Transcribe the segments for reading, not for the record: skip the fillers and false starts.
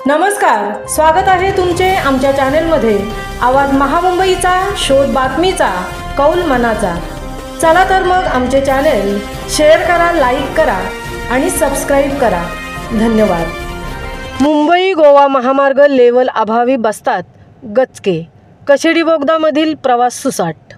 नमस्कार, स्वागत आहे तुमचे आमच्या चॅनेलमध्ये। आवाज महामुंबईचा, शोध बातमीचा, कौल मनाचा। चला तर मग आमचे चॅनेल शेअर करा, लाईक करा आणि सबस्क्राइब करा। धन्यवाद। मुंबई गोवा महामार्ग लेवल अभावी बसतात गचके, कशेडी बोगदामधील प्रवास सुसाट।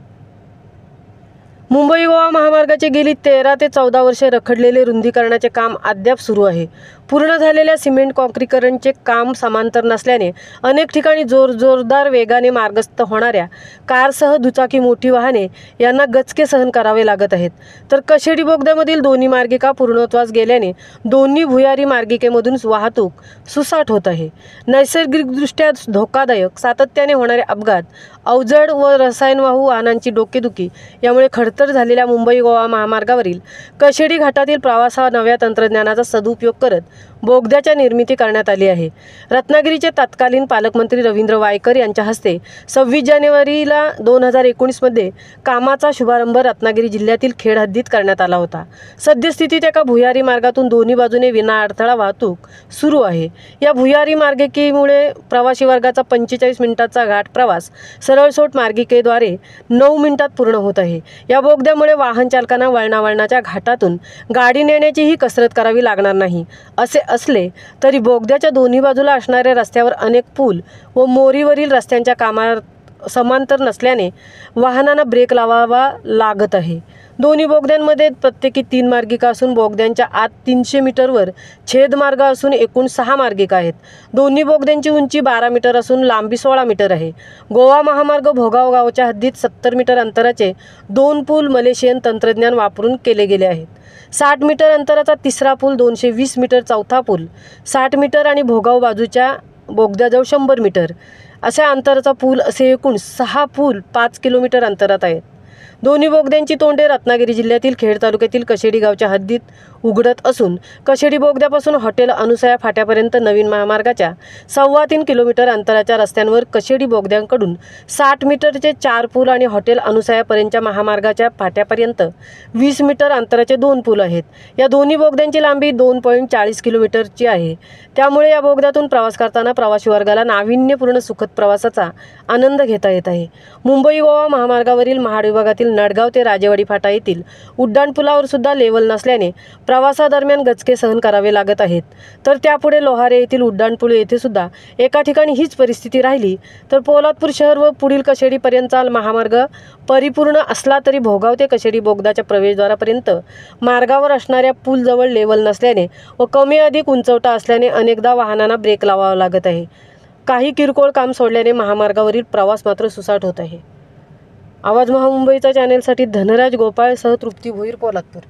मुंबई गोवा महामार्गाचे गेली 13 ते 14 वर्षे रखडलेले रुंदीकरणाचे काम अद्याप सुरू आहे। पूर्ण झालेल्या सिमेंट काँक्रीकरणचे काम समांतर नसल्याने अनेक ठिकाणी जोरदार वेगाने मार्गस्थ होणाऱ्या कारसह दुचाकी मोठी वाहने यांना गचके सहन करावे लागत आहेत। तर कशेडी बोगद्यामधील दोन्ही मार्गिका पूर्णत्वास गेल्याने दोन्ही भुयारी मार्गिकेमधून वाहतूक सुसाट होत आहे। नैसर्गिकदृष्ट्या धोकादायक सातत्याने होणारे अपघात, अवजड व रसायनवाहू वाहनांची डोकेदुखी यामुळे खडतर झालेल्या मुंबई गोवा महामार्गावरील कशेडी घाटातील प्रवासा नव्या तंत्रज्ञानाचा सदुपयोग करत बोगद्याच्या निर्मिती करण्यात आली आहे। रत्नागिरीचे तत्कालीन पालकमंत्री रवींद्र वायकर यांच्या हस्ते 26 जानेवारीला 2019 मध्ये कामाचा शुभारंभ रत्नागिरी जिल्ह्यातील खेड हद्दीत करण्यात आला होता। सद्यस्थितीत एका भुयारी मार्गातून दोन्ही बाजूने विना अडथळा वाहतूक सुरू आहे। या भुयारी मार्गिकेमुळे प्रवासी वर्गाचा 45 मिनिटांचा घाट प्रवास सरळसोट मार्गिकेद्वारे 9 मिनिटात पूर्ण होत आहे। या बोगद्यामुळे वाहन चालकांना वळणावळणाच्या घाटातून गाडी नेण्याचीही कसरत करावी लागणार नाही। असे असले तरी बोगद्याच्या दोन्ही बाजूला असणाऱ्या रस्त्यावर अनेक पूल व मोरीवरील रस्त्यांच्या कामात समांतर नसल्याने वाहनांना ब्रेक लावावा लागत आहे। दोन्ही बोगद्यांमध्ये प्रत्येकी 3 मार्गिका असून बोगद्यांच्या आत 300 मीटरवर छेदमार्ग असून एकूण 6 मार्गिका आहेत। दोन्ही बोगद्यांची उंची 12 मीटर असून लांबी 16 मीटर आहे। गोवा महामार्ग भोगाव गावच्या हद्दीत 70 मीटर अंतराचे 2 पूल मलेशियन तंत्रज्ञान वापरून केले गेले आहेत। 60 मीटर अंतराचा तिसरा पूल, 220 मीटर चौथा पूल, 60 मीटर आणि भोगाव बाजूच्या बोगद्याजवळ 100 मीटर अशा अंतराचा पूल असे एकूण 6 पूल 5 किलोमीटर अंतरात आहेत। दोन्ही बोगद्यांची तोंडे रत्नागिरी जिल्ह्यातील खेड तालुक्यातील कशेडी गावच्या हद्दीत उघडत असून कशेडी बोगद्यापासून हॉटेल अनुसया फाट्यापर्यंत नवीन महामार्गाच्या 3.25 किलोमीटर अंतराच्या रस्त्यांवर कशेडी बोगद्यांकडून 60 मीटरचे 4 पूल आणि हॉटेल अनुसयापर्यंतच्या महामार्गाच्या फाट्यापर्यंत 20 मीटर अंतराचे 2 पूल आहेत। या दोन्ही बोगद्यांची लांबी 2.40 किलोमीटरची आहे। त्यामुळे या बोगद्यातून प्रवास करताना प्रवासी वर्गाला नाविन्यपूर्ण सुखद प्रवासाचा आनंद घेता येत आहे। मुंबई गोवा महामार्गावरील महाड विभागातील नडगाव ते राजेवाडी फाटा येथील उड्डाणपुलावर सुद्धा लेवल नसल्याने प्रवासादरम्यान गचके सहन करावे लागत आहेत। तर त्यापुढे लोहारे येथील उड्डाणपूल येथे सुद्धा एका ठिकाणी हीच परिस्थिती राहिली तर पोलादपूर शहर व पुढील कशेडीपर्यंतचा महामार्ग परिपूर्ण असला तरी भोगाव ते कशेडी बोगदाच्या प्रवेशद्वारापर्यंत मार्गावर असणाऱ्या पूलजवळ लेवल नसल्याने व कमी अधिक उंचवटा असल्याने अनेकदा वाहनांना ब्रेक लावावा लागत आहे। काही किरकोळ काम सोडल्याने महामार्गावरील प्रवास मात्र सुसाट होत आहे। आवाज महामुंबईचा चॅनेलसाठी धनराज गोपाळ सह तृप्ती भोईर, पोलादपूर।